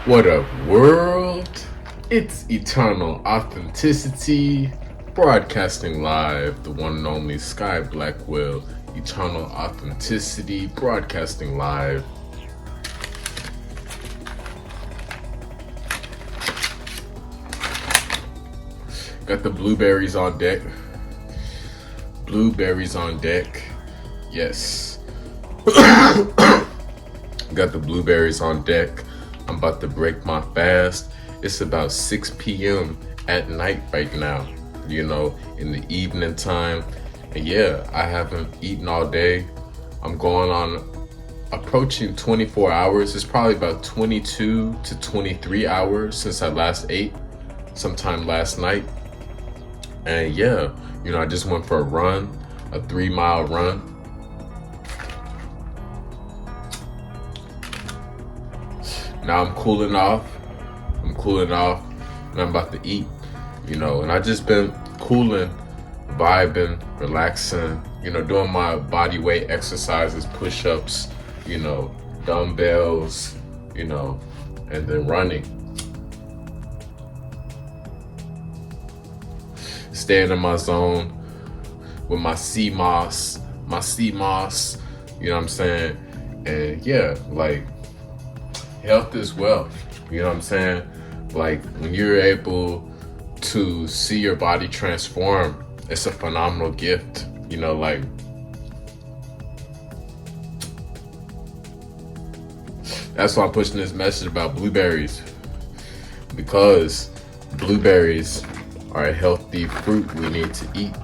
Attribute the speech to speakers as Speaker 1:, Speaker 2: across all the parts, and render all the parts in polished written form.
Speaker 1: What up, world? It's Eternal Authenticity, broadcasting live, the one and only Sky Blackwell. Eternal Authenticity, broadcasting live. Got the blueberries on deck. Blueberries on deck. Yes. Got the blueberries on deck. I'm about to break my fast. It's about 6 p.m. at night right now, in the evening time. And yeah, I haven't eaten all day. I'm going on approaching 24 hours. It's probably about 22 to 23 hours since I last ate, sometime last night. And yeah, I just went for a run, a 3-mile run. Now I'm cooling off, and I'm about to eat, and I just been cooling, vibing, relaxing, doing my body weight exercises, push-ups, dumbbells, and then running. Staying in my zone with my sea moss, you know what I'm saying? And yeah, health is wealth, you know what I'm saying? When you're able to see your body transform, it's a phenomenal gift, that's why I'm pushing this message about blueberries, because blueberries are a healthy fruit we need to eat,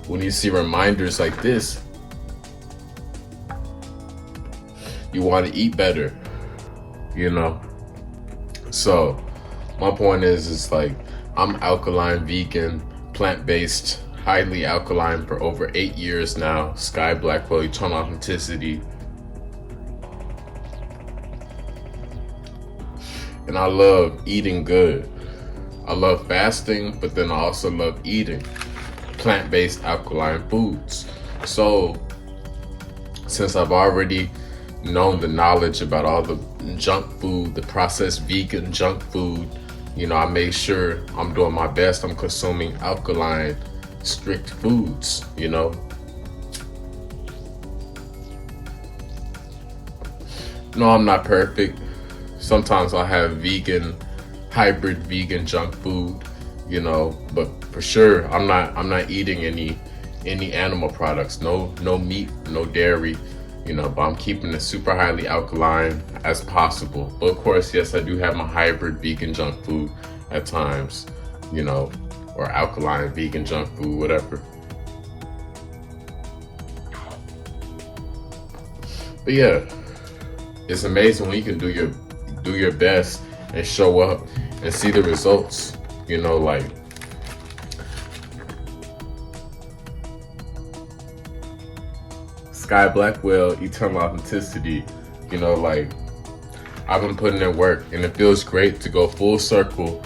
Speaker 1: When you see reminders like this, you want to eat better, So my point is I'm alkaline, vegan, plant-based, highly alkaline for over 8 years now. Sky Blackwell, Eternal Authenticity. And I love eating good. I love fasting, but then I also love eating plant-based alkaline foods. So since I've already known the knowledge about all the junk food, the processed vegan junk food, I make sure I'm doing my best. I'm consuming alkaline, strict foods, No, I'm not perfect. Sometimes I'll have hybrid vegan junk food, but for sure I'm not eating any animal products, no meat, no dairy, but I'm keeping it super highly alkaline as possible. But of course, yes, I do have my hybrid vegan junk food at times, or alkaline vegan junk food, whatever. But yeah, it's amazing when you can do your best and show up and see the results, Sky Blackwell, Eternal Authenticity, I've been putting in work and it feels great to go full circle.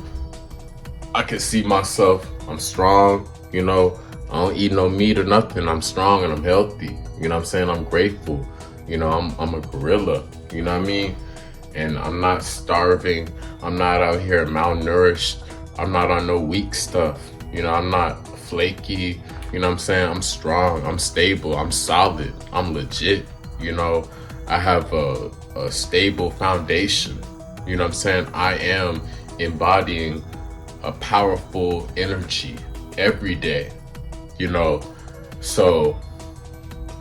Speaker 1: I can see myself, I'm strong, I don't eat no meat or nothing. I'm strong and I'm healthy, I'm grateful, I'm a gorilla, you know what I mean? And I'm not starving, I'm not out here malnourished, I'm not on no weak stuff, I'm not flaky, I'm strong, I'm stable, I'm solid, I'm legit, I have a stable foundation, I am embodying a powerful energy every day, so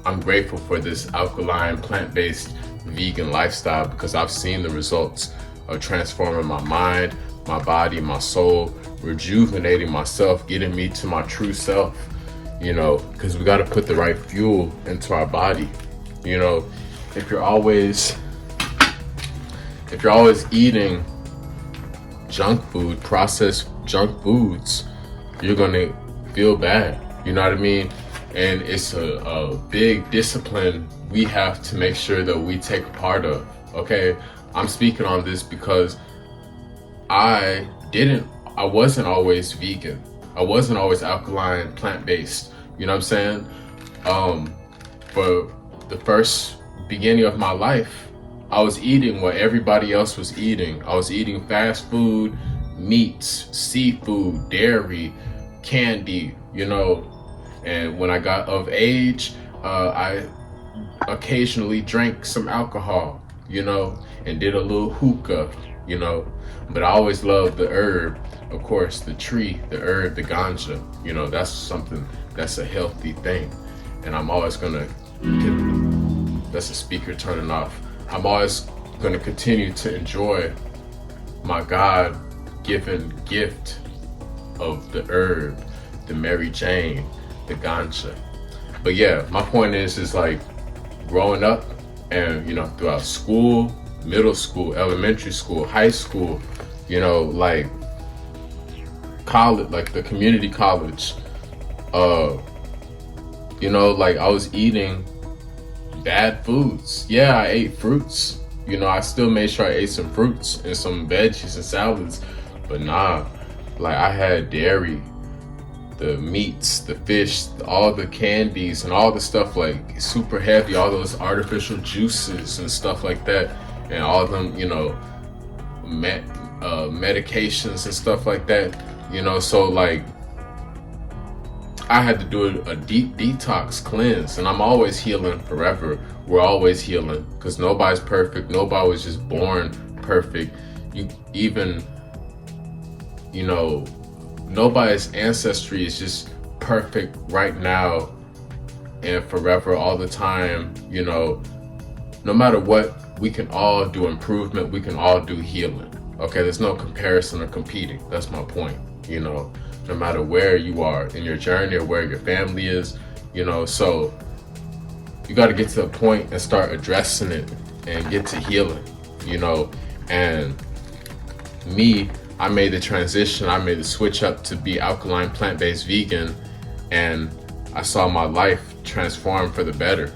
Speaker 1: I'm grateful for this alkaline, plant-based, vegan lifestyle because I've seen the results of transforming my mind, my body, my soul, rejuvenating myself, getting me to my true self, because we got to put the right fuel into our body. If you're always eating junk food, processed junk foods, you're gonna feel bad, you know what I mean? And it's a big discipline we have to make sure that we take part of, okay? I'm speaking on this because I wasn't always vegan. I wasn't always alkaline, plant-based. You know what I'm saying? For the first beginning of my life, I was eating what everybody else was eating. I was eating fast food, meats, seafood, dairy, candy, and when I got of age, I occasionally drank some alcohol, and did a little hookah, but I always loved the herb, of course, the tree, the herb, the ganja, that's something that's a healthy thing. And I'm always gonna that's a speaker turning off. I'm always gonna continue to enjoy my God-given gift of the herb, the Mary Jane, the ganja. But yeah, my point is like growing up and, throughout school, middle school, elementary school, high school, like college, like the community college, like I was eating bad foods. Yeah, I ate fruits. I still made sure I ate some fruits and some veggies and salads, but nah, like I had dairy, the meats, the fish, all the candies and all the stuff like super heavy, all those artificial juices and stuff like that, and all of them, medications and stuff like that, so like I had to do a deep detox cleanse, and I'm always healing forever. We're always healing because nobody's perfect. Nobody was just born perfect. Nobody's ancestry is just perfect right now and forever, all the time. No matter what, we can all do improvement. We can all do healing. Okay, there's no comparison or competing. That's my point. No matter where you are in your journey or where your family is, so you got to get to a point and start addressing it and get to healing, and me, I made the transition. I made the switch up to be alkaline plant-based vegan, and I saw my life transform for the better.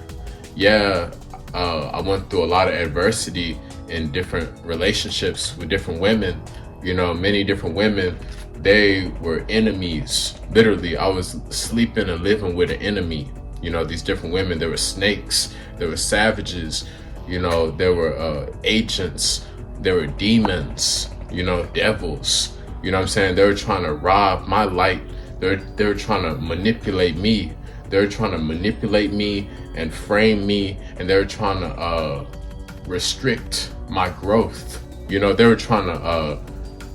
Speaker 1: Yeah, I went through a lot of adversity in different relationships with different women, many different women. They were enemies. Literally, I was sleeping and living with an enemy. These different women, there were snakes, there were savages, there were agents, there were demons, devils. What I'm saying? They were trying to rob my light. They were trying to manipulate me. They were trying to manipulate me and frame me, and they were trying to restrict my growth. They were trying to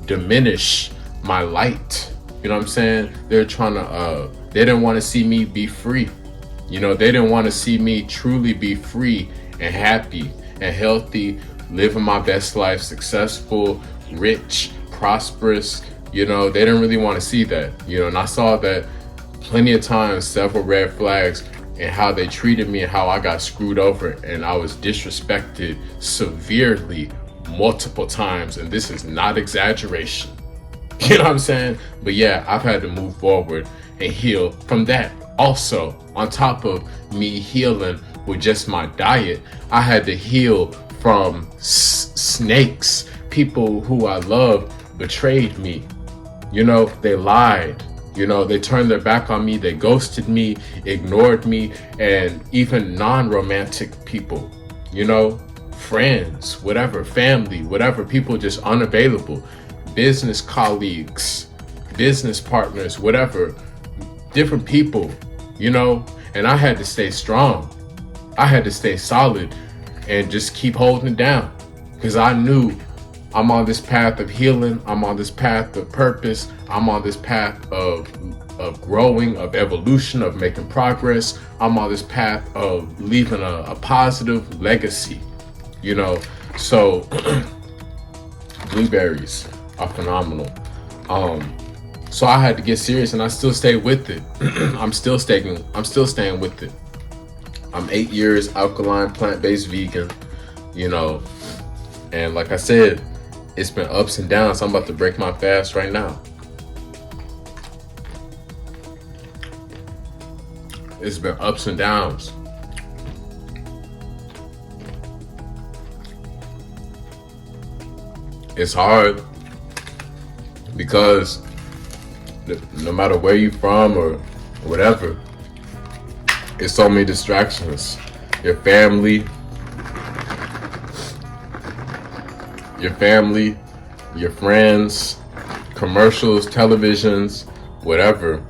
Speaker 1: diminish my light. What I'm saying? They're trying to they didn't want to see me be free. They didn't want to see me truly be free and happy and healthy, living my best life, successful, rich, prosperous. They didn't really want to see that. And I saw that plenty of times, several red flags in how they treated me and how I got screwed over, and I was disrespected severely multiple times, and this is not exaggeration. What I'm saying? But yeah, I've had to move forward and heal from that. Also, on top of me healing with just my diet, I had to heal from snakes. People who I love betrayed me. They lied. They turned their back on me. They ghosted me, ignored me, and even non-romantic people, friends, whatever, family, whatever, people just unavailable. Business colleagues, business partners, whatever, different people, and I had to stay strong. I had to stay solid and just keep holding it down, because I knew I'm on this path of healing. I'm on this path of purpose. I'm on this path of growing, of evolution, of making progress. I'm on this path of leaving a positive legacy, so blueberries are phenomenal. So I had to get serious, and I still stay with it. I'm still staying with it. I'm 8 years alkaline plant-based vegan, and like I said, it's been ups and downs. I'm about to break my fast right now. It's been ups and downs. It's hard because no matter where you're from or whatever, it's so many distractions. Your family, your family, your friends, commercials, televisions, whatever.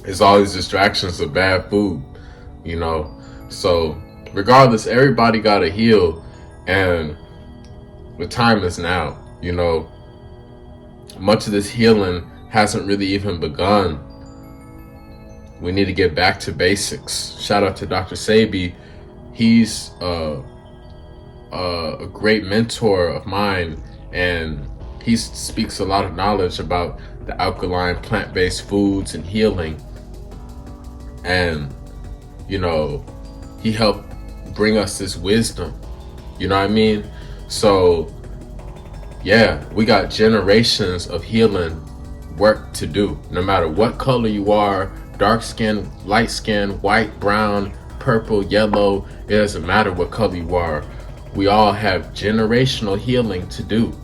Speaker 1: It's all these distractions of bad food, you know. So regardless, everybody gotta heal, and the time is now, you know. Much of this healing hasn't really even begun. We need to get back to basics. Shout out to Dr. Sebi. He's a great mentor of mine, and he speaks a lot of knowledge about the alkaline plant-based foods and healing. And, you know, he helped bring us this wisdom. You know what I mean? So, yeah, we got generations of healing work to do. No matter what color you are, dark skin, light skin, white, brown, purple, yellow, it doesn't matter what color you are. We all have generational healing to do.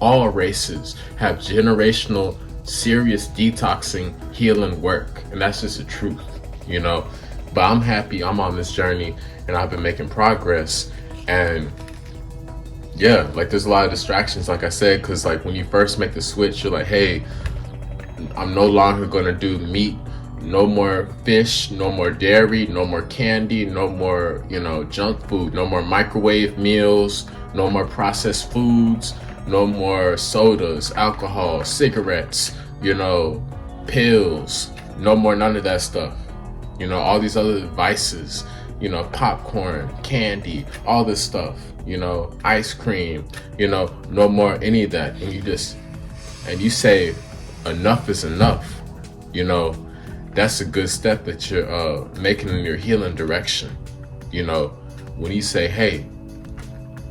Speaker 1: All races have generational, serious detoxing, healing work. And that's just the truth, you know. But I'm happy I'm on this journey, and I've been making progress. And yeah, like there's a lot of distractions, like I said, because like when you first make the switch, you're like, hey, I'm no longer going to do meat, no more fish, no more dairy, no more candy, no more, you know, junk food, no more microwave meals, no more processed foods, no more sodas, alcohol, cigarettes, you know, pills, no more none of that stuff. You know, all these other vices, you know, popcorn, candy, all this stuff, you know, ice cream, you know, no more any of that. And you say enough is enough, you know. That's a good step that you're making in your healing direction. You know, when you say, hey,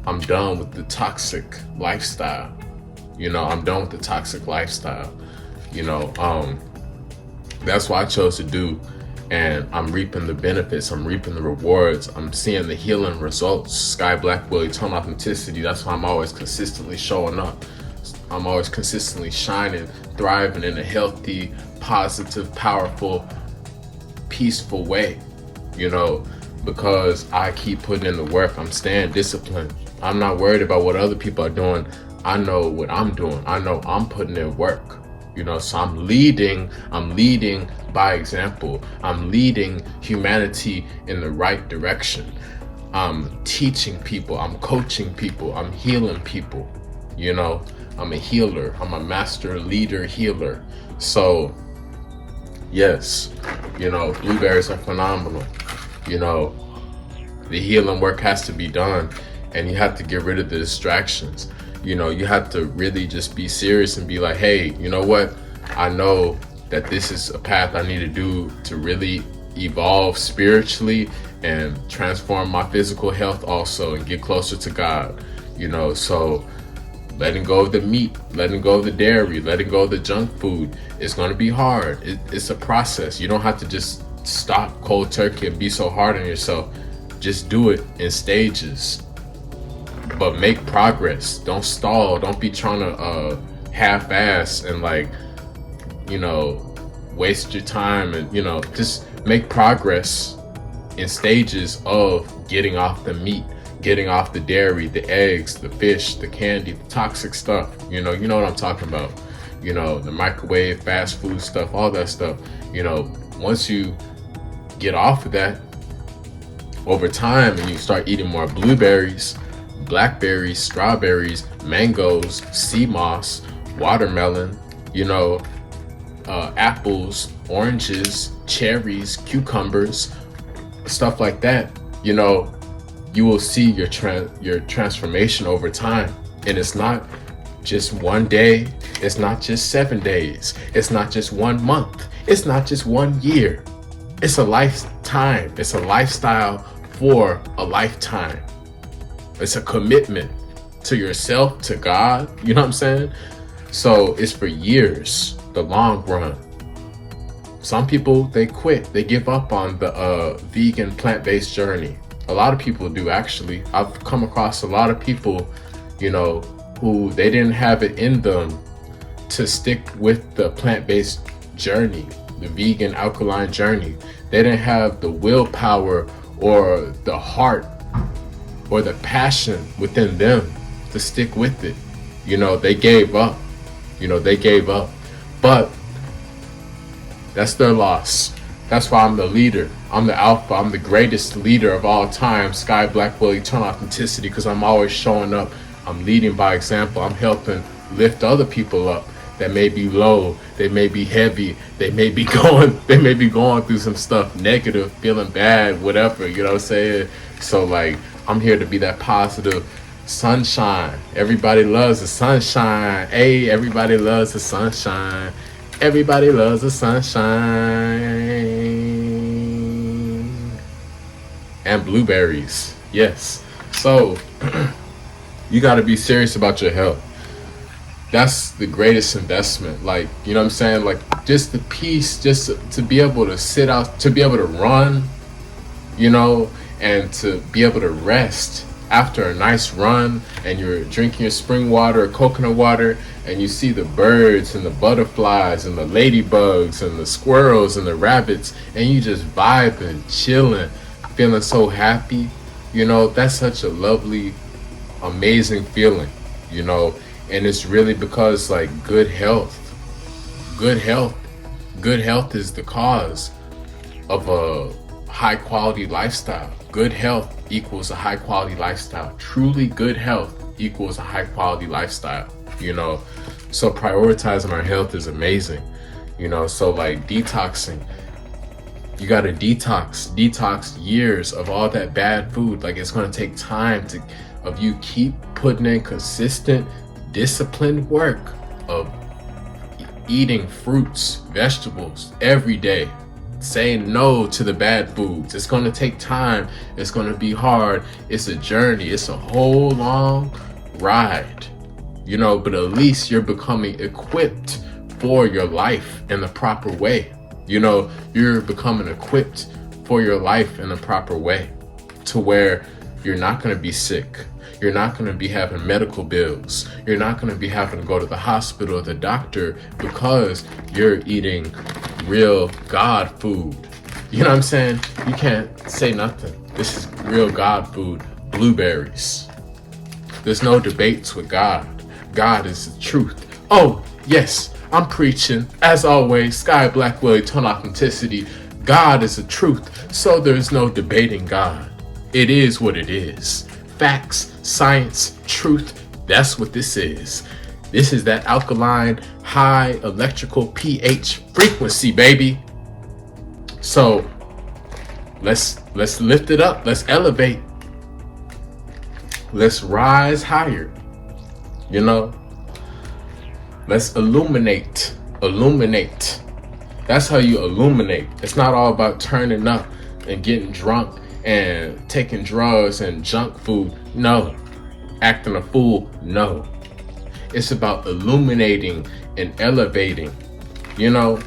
Speaker 1: I'm done with the toxic lifestyle. You know, I'm done with the toxic lifestyle. You know, that's what I chose to do. And I'm reaping the benefits. I'm reaping the rewards. I'm seeing the healing results. Sky Blackwell, eternal authenticity. That's why I'm always consistently showing up. I'm always consistently shining, thriving in a healthy, positive, powerful, peaceful way, you know, because I keep putting in the work. I'm staying disciplined. I'm not worried about what other people are doing. I know what I'm doing. I know I'm putting in work, you know, so I'm leading by example. I'm leading humanity in the right direction. I'm teaching people. I'm coaching people. I'm healing people, you know. I'm a healer. I'm a master leader healer. So yes, you know, blueberries are phenomenal. You know, the healing work has to be done, and you have to get rid of the distractions. You know, you have to really just be serious and be like, hey, you know what? I know that this is a path I need to do to really evolve spiritually and transform my physical health also and get closer to God, you know. So letting go of the meat, letting go of the dairy, letting go of the junk food, it's going to be hard. It's a process. You don't have to just stop cold turkey and be so hard on yourself. Just do it in stages, but make progress. Don't stall. Don't be trying to half-ass and, like, you know, waste your time, and, you know, just make progress in stages of getting off the meat, getting off the dairy, the eggs, the fish, the candy, the toxic stuff. You know what I'm talking about. You know, the microwave, fast food stuff, all that stuff. You know, once you get off of that over time and you start eating more blueberries, blackberries, strawberries, mangoes, sea moss, watermelon, you know, apples, oranges, cherries, cucumbers, stuff like that, you know, you will see your transformation over time. And it's not just one day. It's not just 7 days. It's not just 1 month. It's not just 1 year. It's a lifetime. It's a lifestyle for a lifetime. It's a commitment to yourself, to God. You know what I'm saying? So it's for years, the long run. Some people, they quit. They give up on the vegan plant-based journey. A lot of people do, actually. I've come across a lot of people, you know, who they didn't have it in them to stick with the plant-based journey, the vegan alkaline journey. They didn't have the willpower or the heart or the passion within them to stick with it. You know, they gave up. You know, they gave up. But that's their loss. That's why I'm the leader. I'm the alpha. I'm the greatest leader of all time. Sky Blackwell, eternal authenticity, because I'm always showing up. I'm leading by example. I'm helping lift other people up that may be low, they may be heavy, they may be going through some stuff negative, feeling bad, whatever, you know what I'm saying? So like, I'm here to be that positive sunshine. Everybody loves the sunshine. Hey, everybody loves the sunshine. Everybody loves the sunshine. And blueberries. Yes. So you got to be serious about your health. That's the greatest investment. Like, you know what I'm saying? Like, just the peace, just to be able to sit out, to be able to run, you know, and to be able to rest after a nice run, and you're drinking your spring water or coconut water, and you see the birds and the butterflies and the ladybugs and the squirrels and the rabbits, and you just vibing, chilling, feeling so happy. You know, that's such a lovely, amazing feeling, you know. And it's really because, like, good health is the cause of a high quality lifestyle. Good health equals a high quality lifestyle. Truly good health equals a high quality lifestyle, you know. So prioritizing our health is amazing, you know. So like detoxing, you got to detox years of all that bad food. Like, it's going to take time of you keep putting in consistent, disciplined work of eating fruits, vegetables every day, saying no to the bad foods. It's going to take time. It's going to be hard. It's a journey. It's a whole long ride, you know, but at least you're becoming equipped for your life in the proper way. You know, you're becoming equipped for your life in the proper way, to where you're not going to be sick. You're not going to be having medical bills. You're not going to be having to go to the hospital or the doctor, because you're eating real God food. You know what I'm saying? You can't say nothing. This is real God food. Blueberries. There's no debates with God. God is the truth. Oh, yes, I'm preaching. As always, Sky Blackwell, eternal authenticity. God is the truth. So there's no debating God. It is what it is. Facts, science, truth, that's what this is. This is that alkaline, high electrical pH frequency, baby. So let's lift it up. Let's elevate. Let's rise higher. You know, let's illuminate. That's how you illuminate. It's not all about turning up and getting drunk and taking drugs and junk food. No. Acting a fool. No. It's about illuminating and elevating. You know,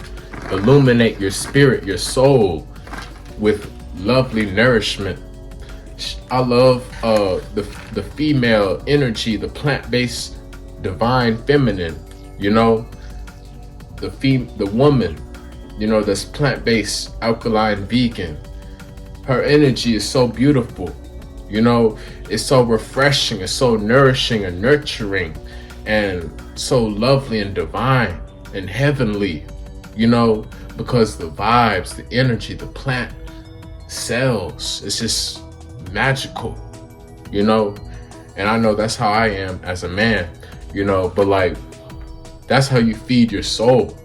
Speaker 1: illuminate your spirit, your soul with lovely nourishment. I love the female energy, the plant-based divine feminine, you know, the woman, you know, that's plant-based, alkaline, vegan. Her energy is so beautiful, you know. It's so refreshing, it's so nourishing and nurturing, and so lovely and divine and heavenly, you know, because the vibes, the energy, the plant cells, it's just magical, you know. And I know that's how I am as a man, you know, but like, that's how you feed your soul,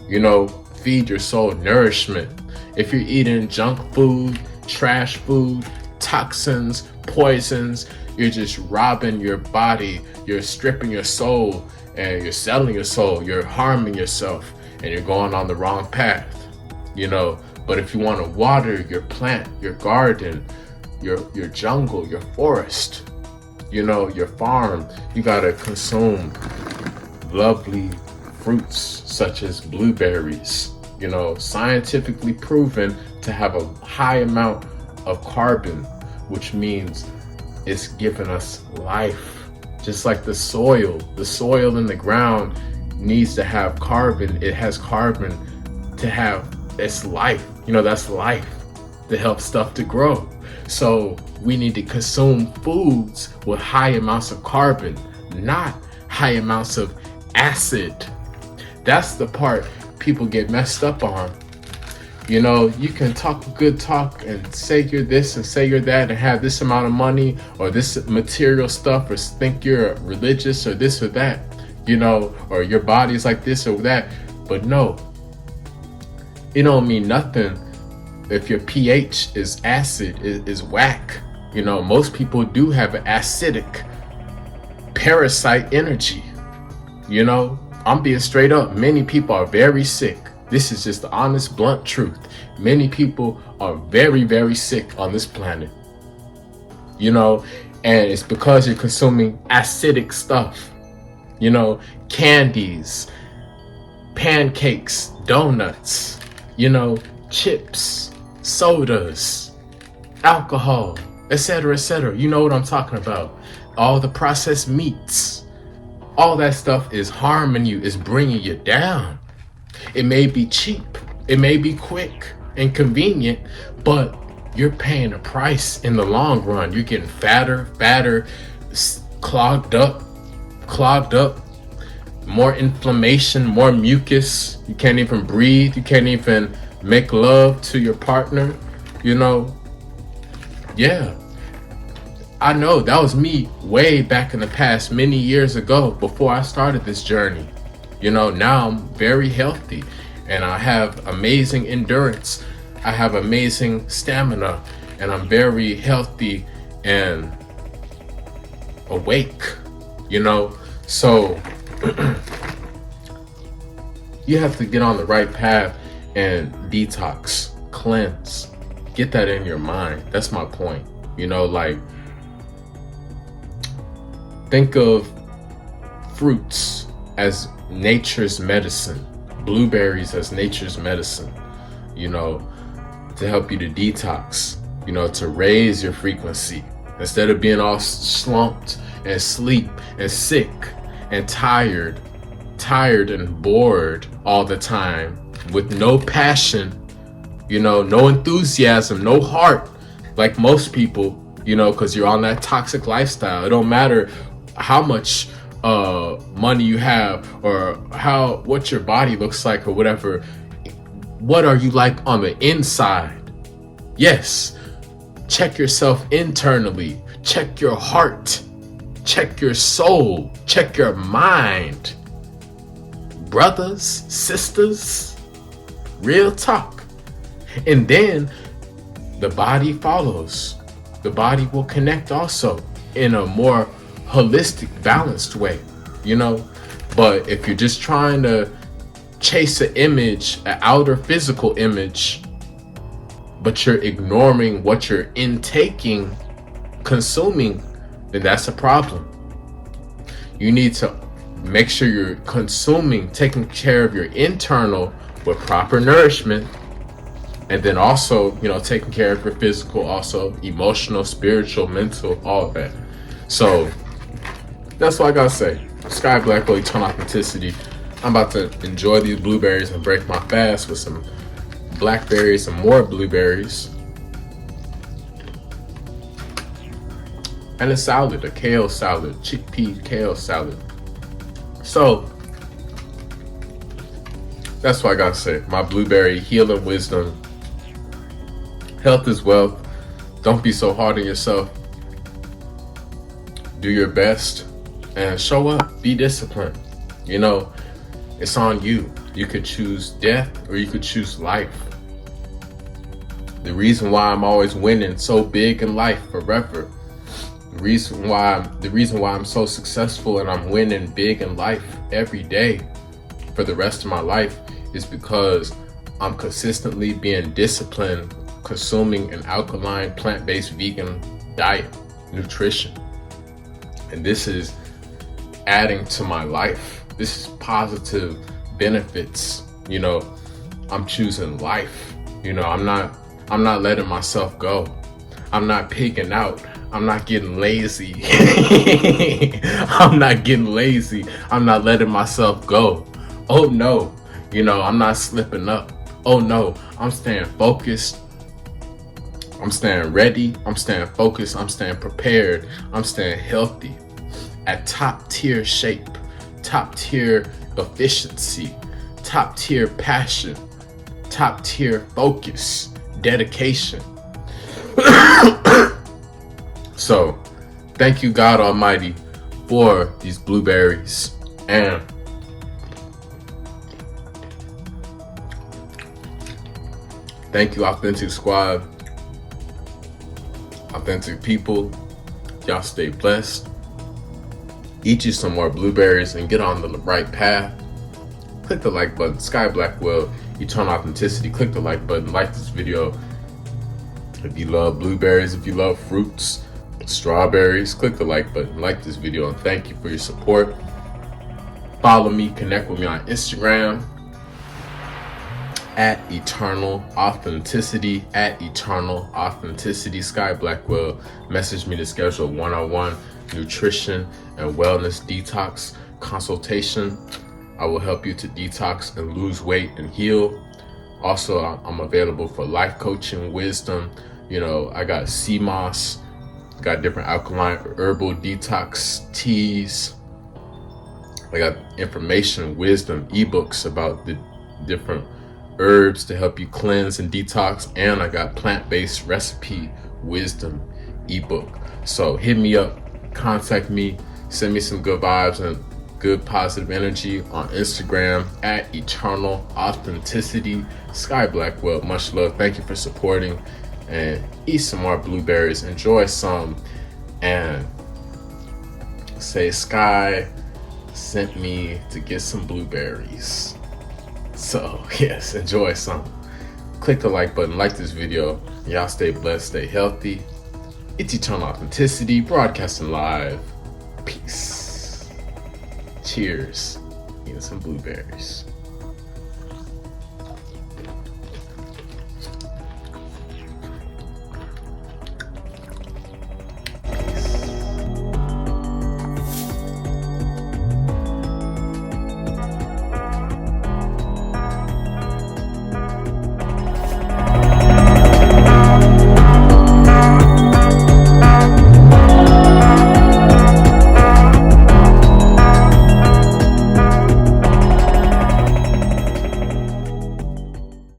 Speaker 1: you know, feed your soul nourishment. If you're eating junk food, trash food, toxins, poisons, you're just robbing your body, you're stripping your soul, and you're selling your soul, you're harming yourself, and you're going on the wrong path, you know. But if you want to water your plant, your garden, your jungle, your forest, you know, your farm, you gotta consume lovely fruits such as blueberries, you know, scientifically proven to have a high amount of carbon, which means it's giving us life. Just like the soil in the ground needs to have carbon. It has carbon to have its life. You know, that's life to help stuff to grow. So we need to consume foods with high amounts of carbon, not high amounts of acid. That's the part people get messed up on. You know, you can talk good talk and say you're this and say you're that and have this amount of money or this material stuff, or think you're religious or this or that, you know, or your body's like this or that. But no, it don't mean nothing if your pH is acid, is whack. You know, most people do have an acidic parasite energy. You know, I'm being straight up. Many people are very sick. This is just the honest, blunt truth. Many people are very, very sick on this planet. You know, and it's because you're consuming acidic stuff. You know, candies, pancakes, donuts, you know, chips, sodas, alcohol, etc., etc. You know what I'm talking about. All the processed meats, all that stuff is harming you, is bringing you down. It may be cheap, it may be quick and convenient, but you're paying a price in the long run. You're getting fatter, clogged up, more inflammation, more mucus. You can't even breathe. You can't even make love to your partner, you know. Yeah, I know that was me way back in the past, many years ago, before I started this journey. You know, now I'm very healthy and I have amazing endurance. I have amazing stamina and I'm very healthy and awake, you know. So you have to get on the right path and detox, cleanse, get that in your mind. That's my point. You know, like, think of fruits as nature's medicine, blueberries as nature's medicine, you know, to help you to detox, you know, to raise your frequency. Instead of being all slumped and sleep and sick and tired and bored all the time with no passion, you know, no enthusiasm, no heart, like most people, you know, because you're on that toxic lifestyle. It don't matter how much money you have or what your body looks like or whatever. What are you like on the inside? Yes, check yourself internally, check your heart, check your soul, check your mind. Brothers, sisters, real talk. And then the body follows. The body will connect also in a more holistic, balanced way, you know. But if you're just trying to chase an image, an outer physical image, but you're ignoring what you're intaking, consuming, then that's a problem. You need to make sure you're consuming, taking care of your internal with proper nourishment, and then also, you know, taking care of your physical, also emotional, spiritual, mental, all of that. So that's what I gotta say. Sky Blackwell, Eternal Authenticity. I'm about to enjoy these blueberries and break my fast with some blackberries and more blueberries. And a salad, a kale salad, chickpea kale salad. So that's what I gotta say. My blueberry healing wisdom. Health is wealth. Don't be so hard on yourself. Do your best and show up. Be disciplined. You know, it's on you. You could choose death or you could choose life. The reason why I'm always winning so big in life forever, the reason why I'm so successful and I'm winning big in life every day for the rest of my life is because I'm consistently being disciplined, consuming an alkaline, plant-based, vegan diet, nutrition. And this is adding to my life. This is positive benefits. You know, I'm choosing life. You know, I'm not letting myself go. I'm not pigging out. I'm not getting lazy. I'm not getting lazy. I'm not letting myself go. Oh no, you know, I'm not slipping up. Oh no, I'm staying focused. I'm staying ready. I'm staying focused. I'm staying prepared. I'm staying healthy. at top tier shape, top tier efficiency, top tier passion, top tier focus, dedication. So, thank you, God Almighty, for these blueberries. And thank you, Authentic Squad, authentic people. Y'all stay blessed. Eat you some more blueberries and get on the right path. Click the like button. Sky Blackwell, Eternal Authenticity. Click the like button. Like this video. If you love blueberries, if you love fruits, strawberries, click the like button. Like this video, and thank you for your support. Follow me, connect with me on Instagram at Eternal Authenticity, at Eternal Authenticity. Sky Blackwell. Message me to schedule one-on-one nutrition and wellness detox consultation. I will help you to detox and lose weight and heal. Also, I'm available for life coaching, wisdom. You know, I got sea moss, got different alkaline herbal detox teas. I got information, wisdom, ebooks about the different herbs to help you cleanse and detox. And I got plant-based recipe wisdom ebook. So hit me up, contact me, send me some good vibes and good positive energy on Instagram at Eternal Authenticity. Sky Blackwell, much love. Thank you for supporting, and eat some more blueberries. Enjoy some, and say Sky sent me to get some blueberries. So yes, enjoy some. Click the like button, like this video. Y'all stay blessed, stay healthy. It's Eternal Authenticity, broadcasting live. Peace. Cheers. Eating some blueberries.